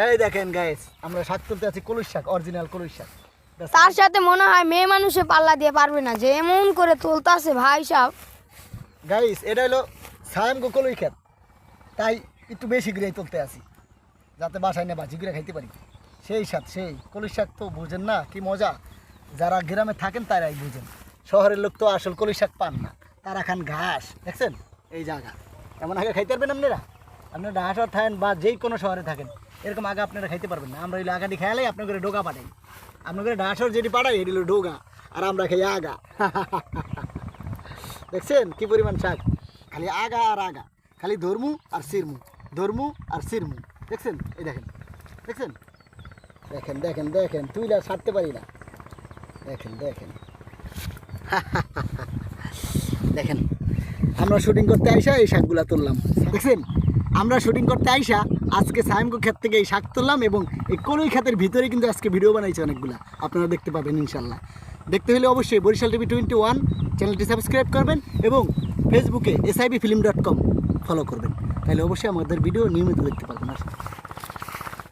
এই দেখেন গাইস, আমরা শাক তুলতে আছি কলুই শাক, অরিজিনাল কলুই শাক। তার সাথে মনে হয় মেয়ে মানুষে পাল্লা দিয়ে পারবে না, যে এমন করে তুলতাছে ভাই সাহেব। গাইস এটা হলো সায়ামগো কলুই ক্ষেত, তাই একটু বেশি করে তুলতে আসি যাতে বাসায় না বাজি করে খাইতে পারি। সেই স্বাদ, সেই কলুই শাক তো বুঝেন না কি মজা, যারা গ্রামে থাকেন তারাই বুঝেন। শহরের লোক তো আসল কলুই শাক পান না, তারা খান ঘাস। দেখছেন এই জায়গা এমন আগে খাইতে পারবেন আপনারা? আপনারা ঢাকা থাকেন বা যেই কোনো শহরে থাকেন, এরকম আগা আপনারা খাইতে পারবেন না। আমরা এই আগাটি খেয়ালাই আপনার করে ডোগা পাঠাই, আপনার করে ঢাসর যেটি পাঠাই এটি হলো ডোগা, আর আমরা খাই আগা। দেখছেন কি পরিমাণ শাক, খালি আগা আর আগা, খালি ধর্মু আর সিরমু, ধর্মু আর সিরমু। দেখছেন এই দেখেন, দেখছেন, দেখেন দেখেন দেখেন, তুই আর ছাড়তে পারি না। দেখেন দেখেন দেখেন, আমরা শুটিং করতে আইসা এই শাকগুলা তুললাম। দেখছেন আমরা শুটিং করতে আইসা আজকে সায়ামগো ক্ষেত থেকে এই শাক তুললাম, এবং এই কলুই ক্ষেতের ভিতরে কিন্তু আজকে ভিডিও বানাইছে অনেকগুলা, আপনারা দেখতে পাবেন ইনশাল্লাহ। দেখতে হলে অবশ্যই বরিশাল টিভি 21 চ্যানেলটি সাবস্ক্রাইব করবেন এবং ফেসবুকে sibfilm.com ফলো করবেন, তাহলে অবশ্যই আমাদের ভিডিও নিয়মিত দেখতে পারবেন।